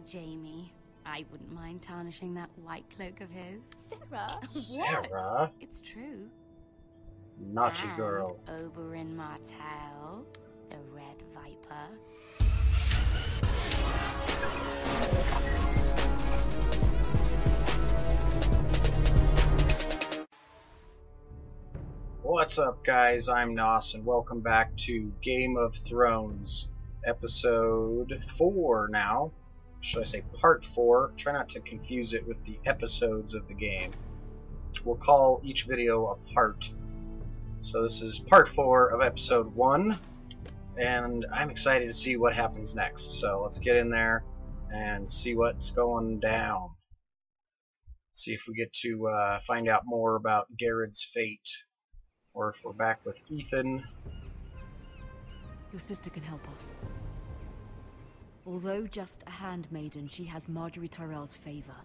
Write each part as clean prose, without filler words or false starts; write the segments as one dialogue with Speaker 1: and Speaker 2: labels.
Speaker 1: Jamie. I wouldn't mind tarnishing that white cloak of his. Sarah?
Speaker 2: Sarah?
Speaker 1: What? It's true.
Speaker 2: Naughty
Speaker 1: and
Speaker 2: girl.
Speaker 1: Oberyn Martell, the Red Viper.
Speaker 2: What's up, guys? I'm Nos, and welcome back to Game of Thrones, episode 4 now. Should I say part 4? Try not to confuse it with the episodes of the game. We'll call each video a part. So this is part 4 of episode 1, and I'm excited to see what happens next. So let's get in there and see what's going down. See if we get to find out more about Garrett's fate. Or if we're back with Ethan.
Speaker 3: Your sister can help us. Although just a handmaiden, she has Marjorie Tyrell's favor.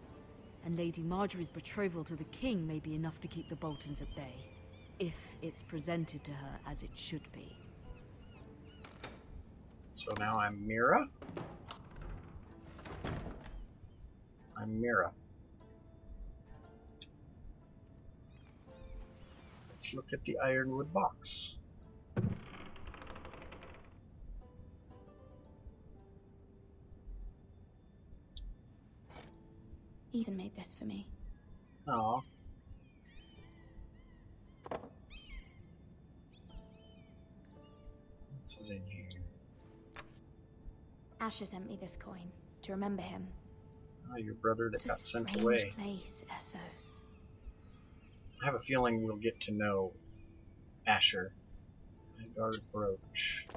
Speaker 3: And Lady Margarey's betrothal to the king may be enough to keep the Boltons at bay. If it's presented to her as it should be.
Speaker 2: So now I'm Mira. I'm Mira. Let's look at the ironwood box.
Speaker 4: Ethan made this for me.
Speaker 2: Aww. This is in here.
Speaker 4: Asher sent me this coin to remember him.
Speaker 2: Oh, your brother that got sent
Speaker 4: Strange
Speaker 2: away.
Speaker 4: Place, Essos.
Speaker 2: I have a feeling we'll get to know Asher. My guard brooch.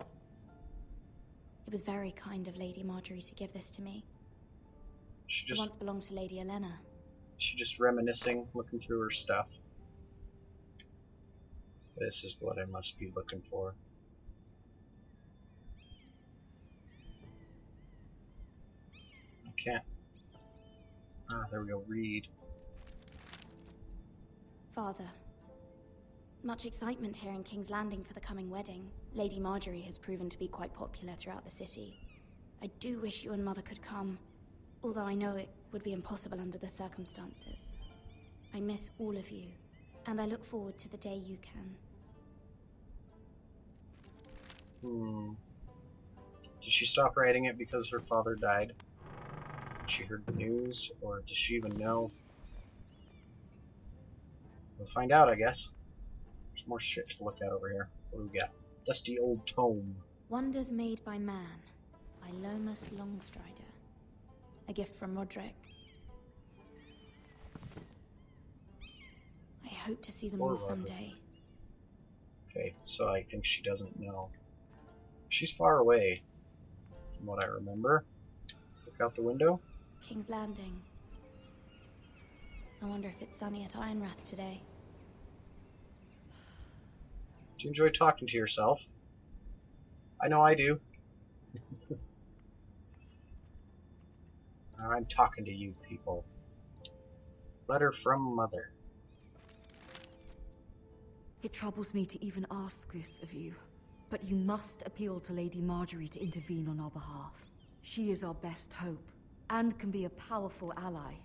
Speaker 4: It was very kind of Lady Marjorie to give this to me.
Speaker 2: She
Speaker 4: It once belonged to Lady Olenna.
Speaker 2: just reminiscing, looking through her stuff. This is what I must be looking for. I can't. Ah, there we go. Read.
Speaker 4: Father. Much excitement here in King's Landing for the coming wedding. Lady Marjorie has proven to be quite popular throughout the city. I do wish you and Mother could come, although I know it would be impossible under the circumstances. I miss all of you, and I look forward to the day you can.
Speaker 2: Did she stop writing it because her father died? She heard the news, or does she even know? We'll find out, I guess. There's more shit to look at over here. What do we got? Dusty old tome.
Speaker 4: Wonders Made by Man, by Lomas Longstrider. A gift from Roderick. I hope to see them all someday.
Speaker 2: Okay, so I think she doesn't know. She's far away, from what I remember. Look out the window.
Speaker 4: King's Landing. I wonder if it's sunny at Ironrath today.
Speaker 2: Do you enjoy talking to yourself? I know I do. I'm talking to you people. Letter from Mother.
Speaker 3: It troubles me to even ask this of you, but you must appeal to Lady Marjorie to intervene on our behalf. She is our best hope, and can be a powerful ally,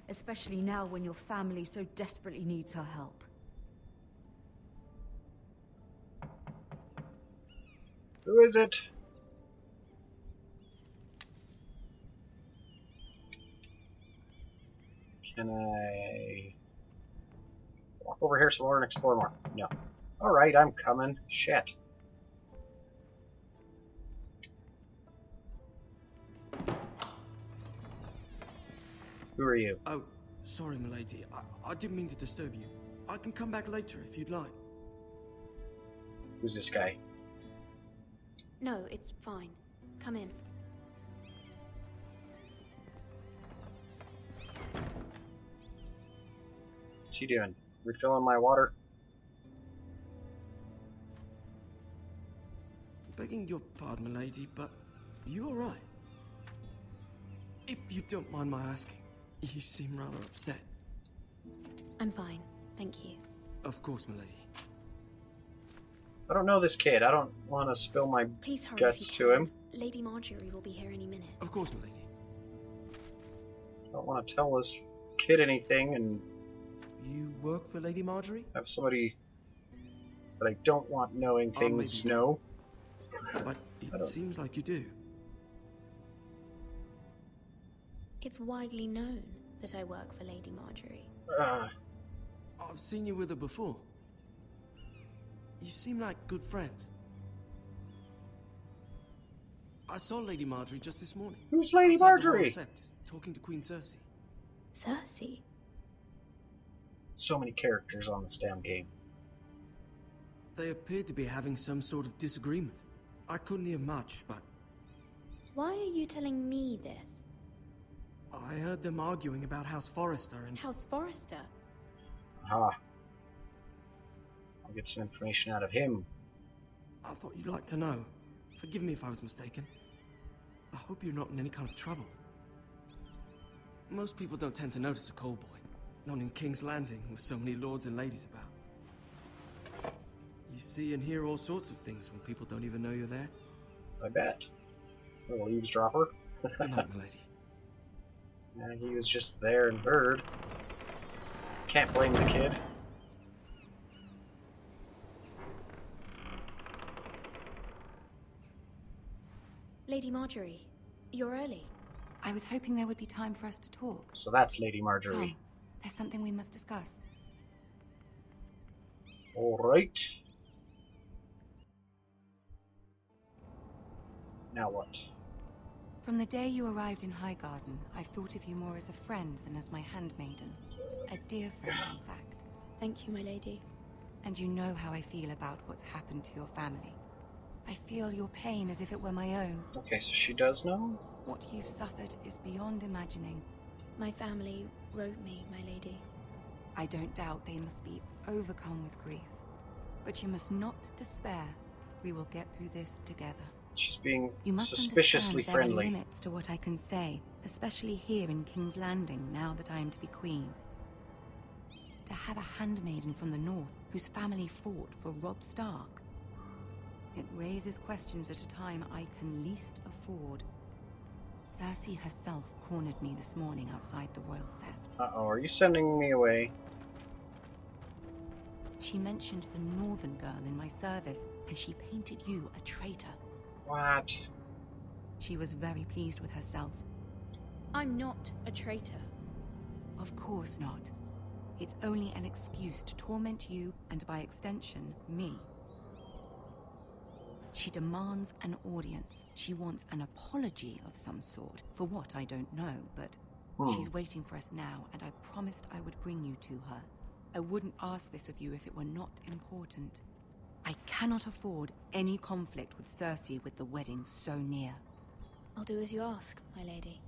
Speaker 3: especially now when your family so desperately needs her help.
Speaker 2: Who is it? Can I walk over here some more and explore more? No. Alright, I'm coming. Shit. Who are you?
Speaker 5: Oh, sorry, milady. I didn't mean to disturb you. I can come back later if you'd like.
Speaker 2: Who's this guy?
Speaker 4: No, it's fine. Come in.
Speaker 2: What's he doing? Refilling my water?
Speaker 5: Begging your pardon, milady, but you alright? If you don't mind my asking, you seem rather upset.
Speaker 4: I'm fine, thank you.
Speaker 5: Of course, milady.
Speaker 2: I don't know this kid. I don't want to spill my
Speaker 4: Please hurry
Speaker 2: guts
Speaker 4: if you
Speaker 2: to
Speaker 4: can.
Speaker 2: him.
Speaker 4: Lady Marjorie will be here any minute.
Speaker 5: Of course, milady.
Speaker 2: I don't want to tell this kid anything and
Speaker 5: You work for Lady Marjorie?
Speaker 2: have somebody that I don't want knowing things
Speaker 5: maybe
Speaker 2: know.
Speaker 5: But it seems like you do.
Speaker 4: It's widely known that I work for Lady Margarey.
Speaker 5: I've seen you with her before. You seem like good friends. I saw Lady Marjorie just this morning.
Speaker 2: Who's Lady
Speaker 5: outside the Royal
Speaker 2: Marjorie?
Speaker 5: Sept, talking to Queen Cersei.
Speaker 4: Cersei?
Speaker 2: So many characters on this damn game.
Speaker 5: They appeared to be having some sort of disagreement. I couldn't hear much, but
Speaker 4: Why are you telling me this?
Speaker 5: I heard them arguing about House Forrester and...
Speaker 4: House Forrester?
Speaker 2: Aha. I'll get some information out of him.
Speaker 5: I thought you'd like to know. Forgive me if I was mistaken. I hope you're not in any kind of trouble. Most people don't tend to notice a call boy. Not in King's Landing, with so many lords and ladies about. You see and hear all sorts of things when people don't even know you're there.
Speaker 2: I bet. A little eavesdropper.
Speaker 5: Good night, milady.
Speaker 2: Yeah, he was just there and heard. Can't blame the kid.
Speaker 4: Lady Marjorie, you're early.
Speaker 1: I was hoping there would be time for us to talk.
Speaker 2: So that's Lady Marjorie.
Speaker 1: Come, there's something we must discuss.
Speaker 2: Alright. Now what?
Speaker 1: From the day you arrived in Highgarden, I've thought of you more as a friend than as my handmaiden. A dear friend, in fact.
Speaker 4: Thank you, my lady.
Speaker 1: And you know how I feel about what's happened to your family. I feel your pain as if it were my own.
Speaker 2: Okay, so she does know?
Speaker 1: What you've suffered is beyond imagining.
Speaker 4: My family wrote me, my lady.
Speaker 1: I don't doubt they must be overcome with grief. But you must not despair. We will get through this together.
Speaker 2: She's being
Speaker 1: You must
Speaker 2: suspiciously
Speaker 1: understand there
Speaker 2: friendly.
Speaker 1: are limits to what I can say, especially here in King's Landing, now that I am to be queen. To have a handmaiden from the north whose family fought for Robb Stark. It raises questions at a time I can least afford. Cersei herself cornered me this morning outside the Royal Sept.
Speaker 2: Uh-oh, are you sending me away?
Speaker 1: She mentioned the northern girl in my service, and she painted you a traitor.
Speaker 2: What?
Speaker 1: She was very pleased with herself.
Speaker 4: I'm not a traitor.
Speaker 1: Of course not. It's only an excuse to torment you, and by extension, me. She demands an audience. She wants an apology of some sort, for what I don't know, but she's waiting for us now, and I promised I would bring you to her. I wouldn't ask this of you if it were not important. I cannot afford any conflict with Cersei with the wedding so near.
Speaker 4: I'll do as you ask, my lady.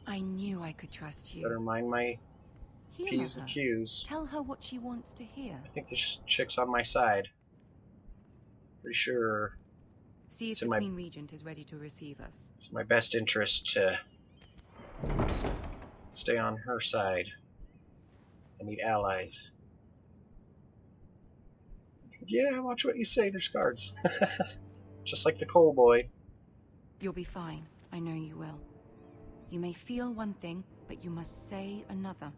Speaker 1: I knew I could trust you.
Speaker 2: Better mind my
Speaker 1: Humor
Speaker 2: P's
Speaker 1: her.
Speaker 2: and Q's.
Speaker 1: Tell her what she wants to hear.
Speaker 2: I think this chick's on my side. Pretty sure
Speaker 1: See if
Speaker 2: It's
Speaker 1: the
Speaker 2: in my-
Speaker 1: Queen Regent is ready to receive us.
Speaker 2: it's in my best interest to stay on her side. I need allies. Yeah, watch what you say, there's guards. Just like the coal boy.
Speaker 1: You'll be fine. I know you will. You may feel one thing, but you must say another.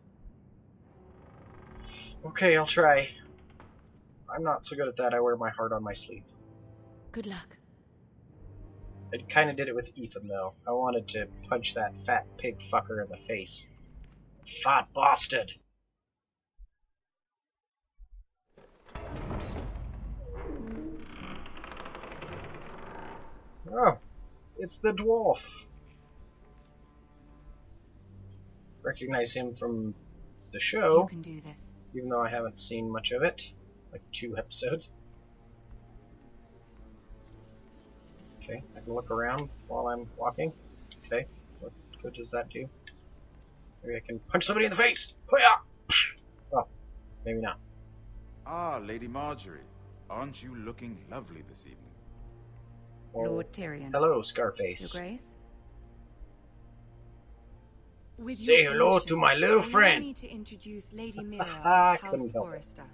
Speaker 2: Okay, I'll try. I'm not so good at that, I wear my heart on my sleeve.
Speaker 4: Good luck.
Speaker 2: I kinda did it with Ethan though. I wanted to punch that fat pig fucker in the face. Fat bastard! Oh, it's the dwarf. Recognize him from the
Speaker 1: You
Speaker 2: show,
Speaker 1: can do this.
Speaker 2: even though I haven't seen much of it. Like 2 episodes. Okay, I can look around while I'm walking. Okay, what good does that do? Maybe I can punch somebody in the face! Hi-ya! Oh, maybe not.
Speaker 6: Ah, Lady Marjorie. Aren't you looking lovely this evening?
Speaker 2: Well,
Speaker 1: Lord Tyrion.
Speaker 2: hello, Scarface.
Speaker 1: Your Grace?
Speaker 2: Say hello to my little
Speaker 1: Allow
Speaker 2: friend.
Speaker 1: me to introduce Lady Mira
Speaker 2: I
Speaker 1: of
Speaker 2: couldn't
Speaker 1: House
Speaker 2: help it.
Speaker 1: Forrester.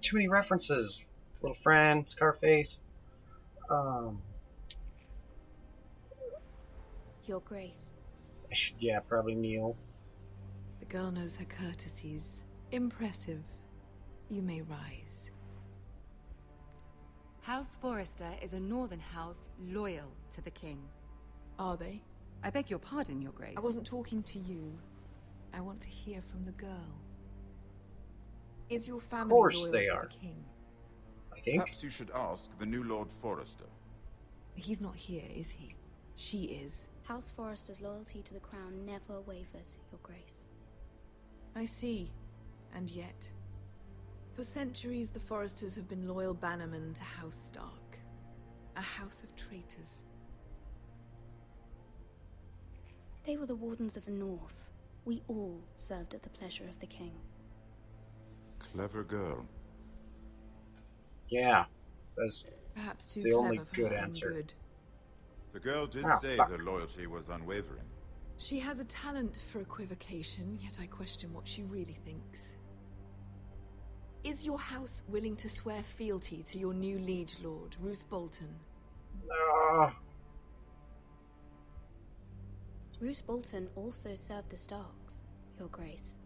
Speaker 2: Too many references. Little friend, Scarface.
Speaker 1: Your
Speaker 4: Your Grace.
Speaker 2: I should, yeah, probably kneel.
Speaker 7: The girl knows her courtesies. Impressive. You may rise.
Speaker 1: House Forrester is a northern house loyal to the king.
Speaker 7: Are they?
Speaker 1: I beg your pardon, Your Grace.
Speaker 7: I wasn't talking to you. I want to hear from the girl. Is your family
Speaker 2: course
Speaker 7: loyal
Speaker 2: they
Speaker 7: to
Speaker 2: are.
Speaker 7: the king?
Speaker 2: I think.
Speaker 6: Perhaps you should ask the new Lord Forrester.
Speaker 7: He's not here, is he? She is.
Speaker 4: House Forrester's loyalty to the crown never wavers, Your Grace.
Speaker 7: I see. And yet, for centuries the Forresters have been loyal bannermen to House Stark. A house of traitors.
Speaker 4: They were the Wardens of the North. We all served at the pleasure of the king.
Speaker 6: Clever girl.
Speaker 2: Yeah, that's
Speaker 7: Perhaps too
Speaker 2: the
Speaker 7: clever
Speaker 2: only
Speaker 7: for
Speaker 2: good
Speaker 7: her own
Speaker 2: answer.
Speaker 7: good.
Speaker 6: The girl did
Speaker 2: Ah,
Speaker 6: say
Speaker 2: fuck.
Speaker 6: her loyalty was unwavering.
Speaker 7: She has a talent for equivocation, yet I question what she really thinks. Is your house willing to swear fealty to your new liege lord, Roose Bolton?
Speaker 4: Roose Bolton also served the Starks, Your Grace.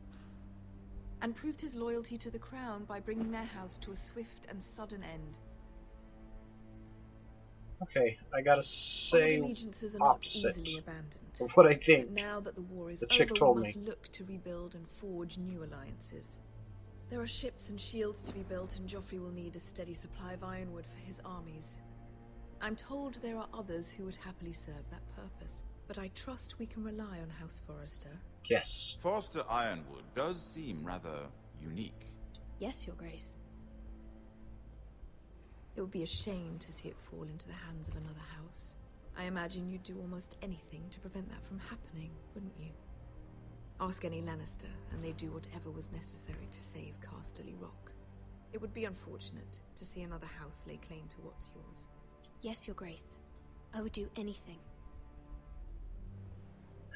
Speaker 7: And proved his loyalty to the crown by bringing their house to a swift and sudden end.
Speaker 2: Okay, I gotta say
Speaker 7: Old allegiances are not
Speaker 2: opposite
Speaker 7: easily abandoned.
Speaker 2: of what I think.
Speaker 7: But now that the war is
Speaker 2: the chick
Speaker 7: over,
Speaker 2: told
Speaker 7: we
Speaker 2: me.
Speaker 7: must look to rebuild and forge new alliances. There are ships and shields to be built, and Joffrey will need a steady supply of ironwood for his armies. I'm told there are others who would happily serve that purpose, but I trust we can rely on House Forrester.
Speaker 2: Yes.
Speaker 6: Forrester Ironwood does seem rather unique.
Speaker 4: Yes, Your Grace.
Speaker 7: It would be a shame to see it fall into the hands of another house. I imagine you'd do almost anything to prevent that from happening, wouldn't you? Ask any Lannister, and they'd do whatever was necessary to save Casterly Rock. It would be unfortunate to see another house lay claim to what's yours.
Speaker 4: Yes, Your Grace. I would do anything.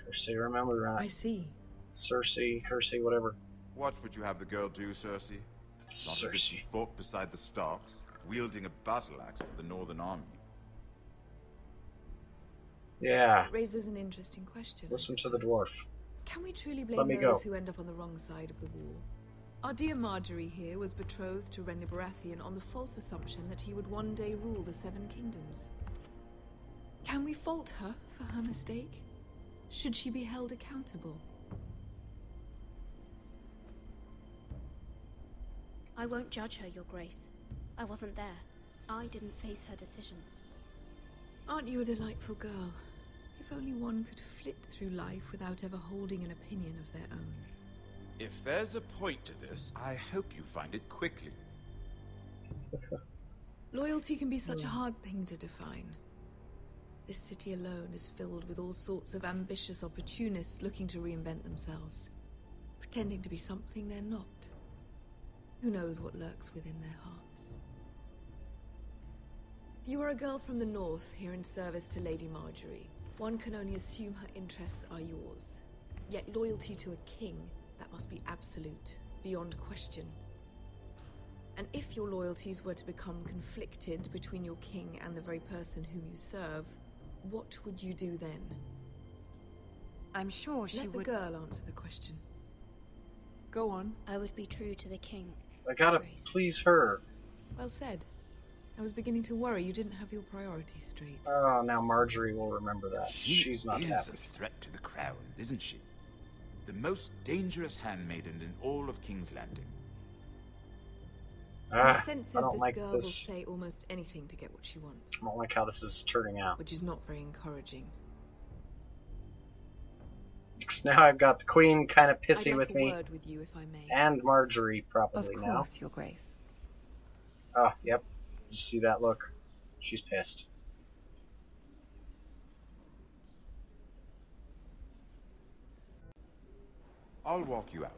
Speaker 2: Cersei, remember that.
Speaker 7: I see.
Speaker 2: Cersei, Cersei, whatever.
Speaker 6: What would you have the girl do, Cersei? Not as if she
Speaker 2: Cersei.
Speaker 6: fought beside the Starks, wielding a battle axe for the Northern Army.
Speaker 2: Yeah.
Speaker 7: It raises an interesting question. I
Speaker 2: Listen to the
Speaker 7: suppose.
Speaker 2: dwarf.
Speaker 7: Can we truly
Speaker 2: Let
Speaker 7: blame
Speaker 2: me
Speaker 7: those
Speaker 2: go.
Speaker 7: who end up on the wrong side of the war? Our dear Marjorie here was betrothed to Renly Baratheon on the false assumption that he would one day rule the Seven Kingdoms. Can we fault her for her mistake? Should she be held accountable?
Speaker 4: I won't judge her, Your Grace. I wasn't there. I didn't face her decisions.
Speaker 7: Aren't you a delightful girl? If only one could flit through life without ever holding an opinion of their own.
Speaker 6: If there's a point to this, I hope you find it quickly.
Speaker 7: Loyalty can be such a hard thing to define. This city alone is filled with all sorts of ambitious opportunists looking to reinvent themselves, pretending to be something they're not. Who knows what lurks within their hearts? You are a girl from the north, here in service to Lady Margarey. One can only assume her interests are yours. Yet loyalty to a king, that must be absolute, beyond question. And if your loyalties were to become conflicted between your king and the very person whom you serve, what would you do then?
Speaker 1: I'm sure she
Speaker 7: Let
Speaker 1: would...
Speaker 7: the girl answer the question. Go on.
Speaker 4: I would be true to the king.
Speaker 2: I gotta
Speaker 4: Grace.
Speaker 2: please her.
Speaker 7: Well said. I was beginning to worry you didn't have your priorities straight.
Speaker 2: Oh, now Marjorie will remember that. She's not
Speaker 6: is
Speaker 2: happy.
Speaker 6: a threat to the crown, isn't she? The most dangerous handmaiden in all of King's Landing.
Speaker 7: My
Speaker 2: Ah,
Speaker 7: sense
Speaker 2: I
Speaker 7: is
Speaker 2: don't
Speaker 7: this
Speaker 2: like
Speaker 7: girl will
Speaker 2: this.
Speaker 7: say almost anything to get what she wants,
Speaker 2: I don't like how this is turning out.
Speaker 7: which is not very encouraging.
Speaker 2: Because now I've got the queen kind of
Speaker 7: I'd
Speaker 2: pissy
Speaker 7: like
Speaker 2: with
Speaker 7: a
Speaker 2: me,
Speaker 7: word with you, if I may.
Speaker 2: and Marjorie
Speaker 1: Of
Speaker 2: probably now.
Speaker 1: course, Your Grace.
Speaker 2: Oh, yep. Did you see that look? She's pissed.
Speaker 6: I'll walk you out.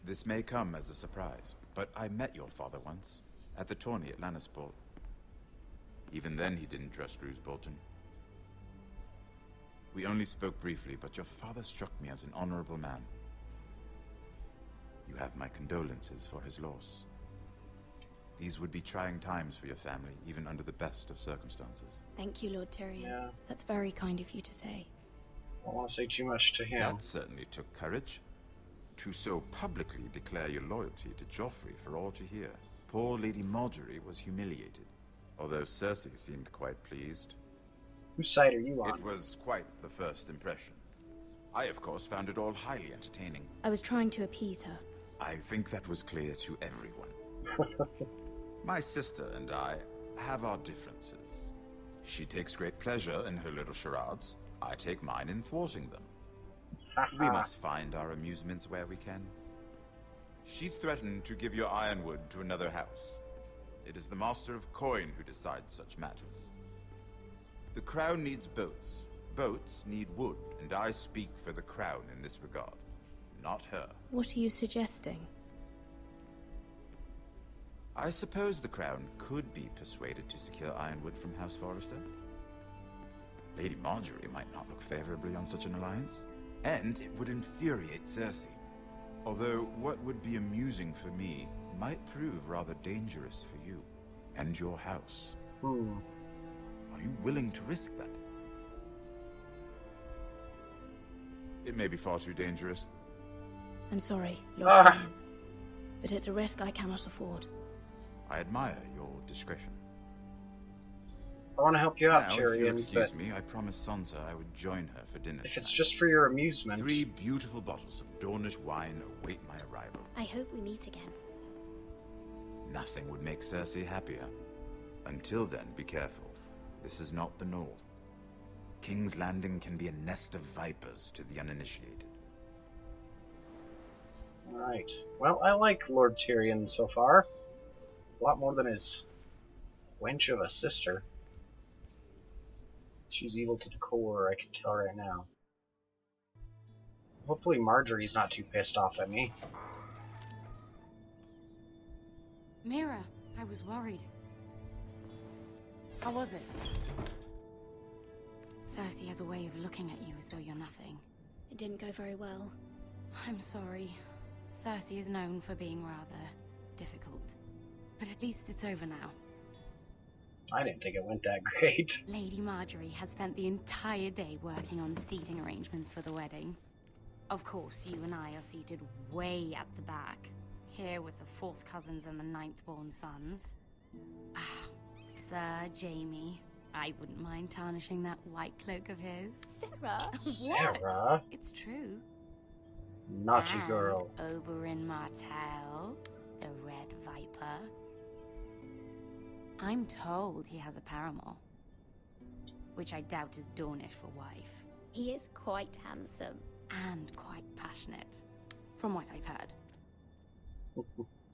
Speaker 6: This may come as a surprise, but I met your father once, at the tourney at Lannisport. Even then he didn't trust Roose Bolton. We only spoke briefly, but your father struck me as an honorable man. You have my condolences for his loss. These would be trying times for your family, even under the best of circumstances.
Speaker 4: Thank you, Lord Tyrion.
Speaker 2: Yeah.
Speaker 4: That's very kind of you to say.
Speaker 2: I don't want to say too much to him.
Speaker 6: That certainly took courage. To so publicly declare your loyalty to Joffrey for all to hear. Poor Lady Marjorie was humiliated, although Cersei seemed quite pleased.
Speaker 2: Whose side are you on?
Speaker 6: It was quite the first impression. I, of course, found it all highly entertaining.
Speaker 4: I was trying to appease her.
Speaker 6: I think that was clear to everyone. My sister and I have our differences. She takes great pleasure in her little charades. I take mine in thwarting them. We must find our amusements where we can. She threatened to give your ironwood to another house. It is the Master of Coin who decides such matters. The crown needs boats. Boats need wood, and I speak for the crown in this regard, not her.
Speaker 4: What are you suggesting?
Speaker 6: I suppose the crown could be persuaded to secure ironwood from House Forrester. Lady Marjorie might not look favorably on such an alliance, and it would infuriate Cersei. Although what would be amusing for me might prove rather dangerous for you and your house. Are you willing to risk that? It may be far too dangerous.
Speaker 4: I'm sorry, Lord Tyrion, but it's a risk I cannot afford.
Speaker 6: I admire your discretion.
Speaker 2: I want to help you out,
Speaker 6: Now, if you'll
Speaker 2: Tyrion,
Speaker 6: excuse
Speaker 2: but
Speaker 6: me, I promised Sansa I would join her for dinner
Speaker 2: if it's
Speaker 6: tonight.
Speaker 2: just for your amusement...
Speaker 6: 3 beautiful bottles of Dornish wine await my arrival.
Speaker 4: I hope we meet again.
Speaker 6: Nothing would make Cersei happier. Until then, be careful. This is not the North. King's Landing can be a nest of vipers to the uninitiated.
Speaker 2: Alright. Well, I like Lord Tyrion so far. A lot more than his wench of a sister. She's evil to the core, I can tell right now. Hopefully Marjorie's not too pissed off at me.
Speaker 1: Mira, I was worried. How was it? Cersei has a way of looking at you as though you're nothing.
Speaker 4: It didn't go very well.
Speaker 1: I'm sorry. Cersei is known for being rather difficult. But at least it's over now.
Speaker 2: I didn't think it went that great.
Speaker 1: Lady Margarey has spent the entire day working on seating arrangements for the wedding. Of course, you and I are seated way at the back, here with the 4th cousins and the 9th-born sons. Ah, Sir Jaime. I wouldn't mind tarnishing that white cloak of his.
Speaker 4: Sarah?
Speaker 2: Sarah?
Speaker 1: It's true.
Speaker 2: Naughty
Speaker 1: And
Speaker 2: girl.
Speaker 1: Oberyn Martell, the Red Viper. I'm told he has a paramour, which I doubt is Dornish for wife.
Speaker 4: He is quite handsome.
Speaker 1: And quite passionate, from what I've heard.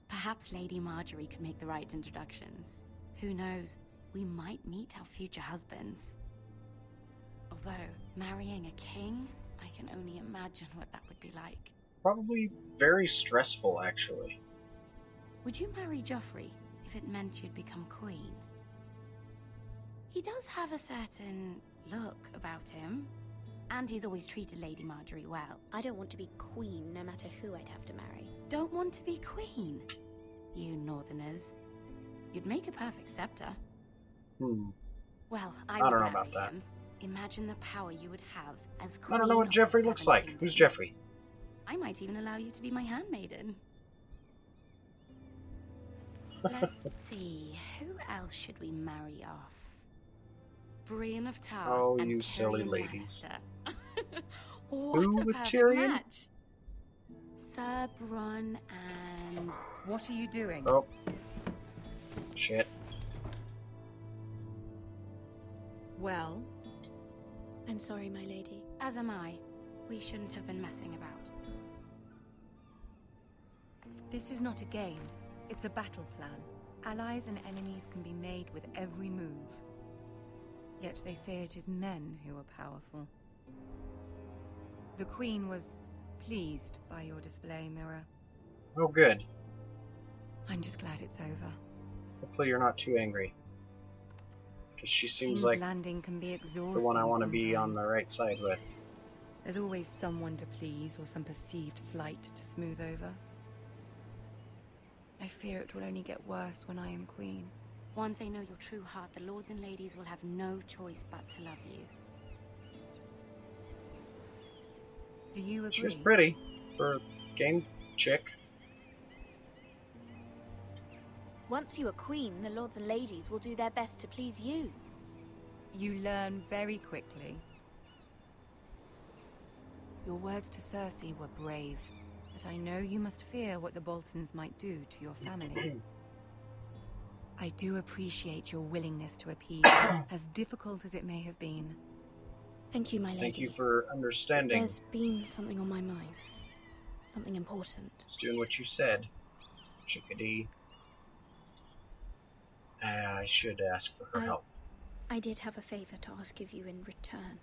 Speaker 1: Perhaps Lady Marjorie could make the right introductions. Who knows? We might meet our future husbands. Although, marrying a king, I can only imagine what that would be like.
Speaker 2: Probably very stressful, actually.
Speaker 1: Would you marry Joffrey if it meant you'd become queen? He does have a certain look about him. And he's always treated Lady Marjorie well.
Speaker 4: I don't want to be queen no matter who I'd have to marry.
Speaker 1: Don't want to be queen? You northerners. You'd make a perfect scepter. Well, I
Speaker 2: don't
Speaker 1: would
Speaker 2: know
Speaker 1: marry
Speaker 2: about that.
Speaker 1: him. Imagine the power you would have as queen.
Speaker 2: I don't know what
Speaker 1: of the
Speaker 2: Joffrey looks
Speaker 1: 7
Speaker 2: like.
Speaker 1: kingdoms.
Speaker 2: Who's Joffrey?
Speaker 1: I might even allow you to be my handmaiden. Let's see, who else should we marry off? Brienne of Tarth
Speaker 2: Oh,
Speaker 1: and
Speaker 2: you silly
Speaker 1: Tyrion
Speaker 2: ladies.
Speaker 1: Lannister. What
Speaker 2: Who
Speaker 1: a
Speaker 2: with
Speaker 1: perfect
Speaker 2: Tyrion?
Speaker 1: match. Sir Bronn and...
Speaker 8: What are you doing?
Speaker 2: Oh. Shit.
Speaker 8: Well,
Speaker 4: I'm sorry, my lady.
Speaker 1: As am I. We shouldn't have been messing about.
Speaker 8: this is not a game. It's a battle plan. Allies and enemies can be made with every move. Yet they say it is men who are powerful. The Queen was pleased by your display, Mira.
Speaker 2: Oh, good.
Speaker 8: I'm just glad it's over.
Speaker 2: Hopefully you're not too angry. Because she seems
Speaker 8: King's
Speaker 2: like
Speaker 8: Landing can be exhausting
Speaker 2: the one I want to be on
Speaker 8: sometimes.
Speaker 2: the right side with.
Speaker 8: There's always someone to please or some perceived slight to smooth over. I fear it will only get worse when I am queen.
Speaker 4: Once they know your true heart, the lords and ladies will have no choice but to love you.
Speaker 8: Do you agree?
Speaker 2: She's pretty for a game chick.
Speaker 4: Once you are queen, the lords and ladies will do their best to please you.
Speaker 8: You learn very quickly. Your words to Cersei were brave, but I know you must fear what the Boltons might do to your family. I do appreciate your willingness to appease, as difficult as it may have been.
Speaker 4: Thank you, my lady.
Speaker 2: Thank you for understanding.
Speaker 4: There's been something on my mind. Something important.
Speaker 2: It's doing what you said, chickadee. I should ask for her help.
Speaker 4: I did have a favor to ask of you in return.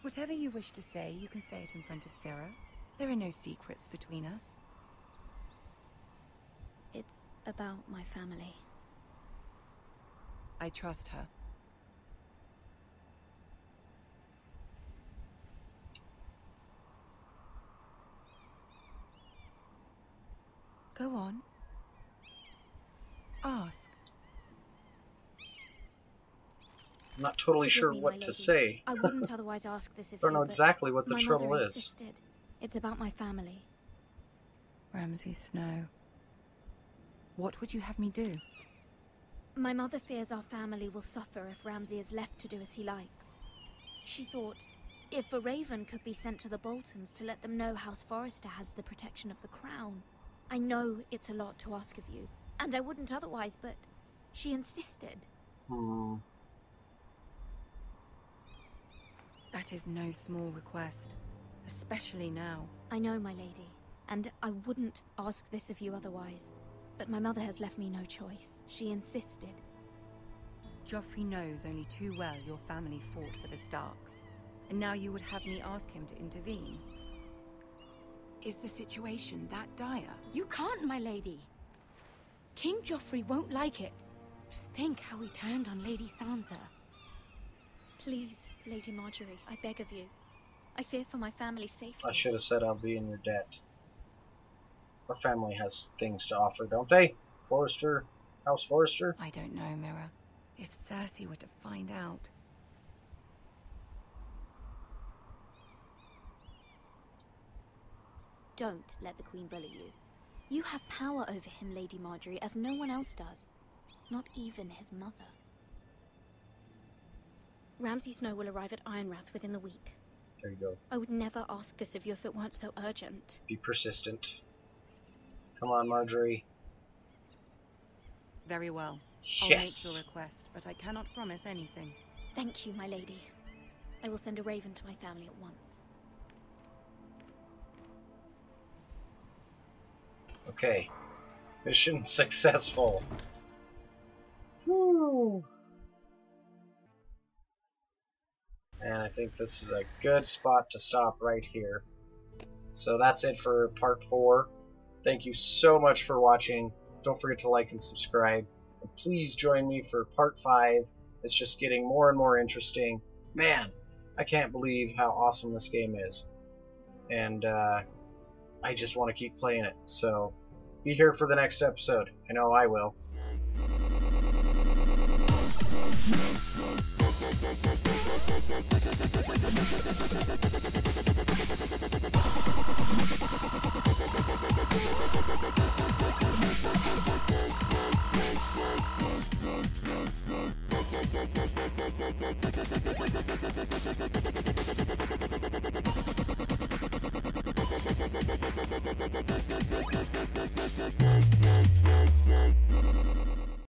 Speaker 8: Whatever you wish to say, you can say it in front of Sarah. There are no secrets between us.
Speaker 4: It's about my family.
Speaker 8: I trust her. Go on. Ask.
Speaker 2: I'm not totally
Speaker 4: Forgive
Speaker 2: sure
Speaker 4: me,
Speaker 2: what
Speaker 4: my
Speaker 2: to
Speaker 4: lady.
Speaker 2: say.
Speaker 4: I wouldn't otherwise ask this of
Speaker 2: I don't
Speaker 4: you,
Speaker 2: know
Speaker 4: but
Speaker 2: exactly what the
Speaker 4: my
Speaker 2: trouble
Speaker 4: mother
Speaker 2: is.
Speaker 4: insisted. It's about my family.
Speaker 8: Ramsay Snow. What would you have me do?
Speaker 4: My mother fears our family will suffer if Ramsay is left to do as he likes. She thought, if a raven could be sent to the Boltons to let them know House Forrester has the protection of the crown. I know it's a lot to ask of you, and I wouldn't otherwise, but she insisted.
Speaker 8: That is no small request, especially now.
Speaker 4: I know, my lady, and I wouldn't ask this of you otherwise. But my mother has left me no choice. She insisted.
Speaker 8: Joffrey knows only too well your family fought for the Starks, and now you would have me ask him to intervene. Is the situation that dire?
Speaker 4: You can't, my lady. King Joffrey won't like it. Just think how he turned on Lady Sansa. Please, Lady Marjorie, I beg of you. I fear for my family's safety.
Speaker 2: I should have said I'll be in your debt. Our family has things to offer, don't they? Forrester? House Forrester?
Speaker 8: I don't know, Mira. If Cersei were to find out...
Speaker 4: Don't let the Queen bully you. You have power over him, Lady Marjorie, as no one else does. Not even his mother. Ramsay Snow will arrive at Ironrath within the week.
Speaker 2: There you go.
Speaker 4: I would never ask this of you if it weren't so urgent.
Speaker 2: Be persistent. Come on, Marjorie.
Speaker 8: Very well.
Speaker 2: Yes.
Speaker 8: I'll make your request, but I cannot promise anything.
Speaker 4: Thank you, my lady. I will send a raven to my family at once.
Speaker 2: Okay. Mission successful. Whew. And I think this is a good spot to stop right here. So that's it for part 4. Thank you so much for watching. Don't forget to like and subscribe. And please join me for part 5. It's just getting more and more interesting. Man, I can't believe how awesome this game is. And I just want to keep playing it. So be here for the next episode. I know I will.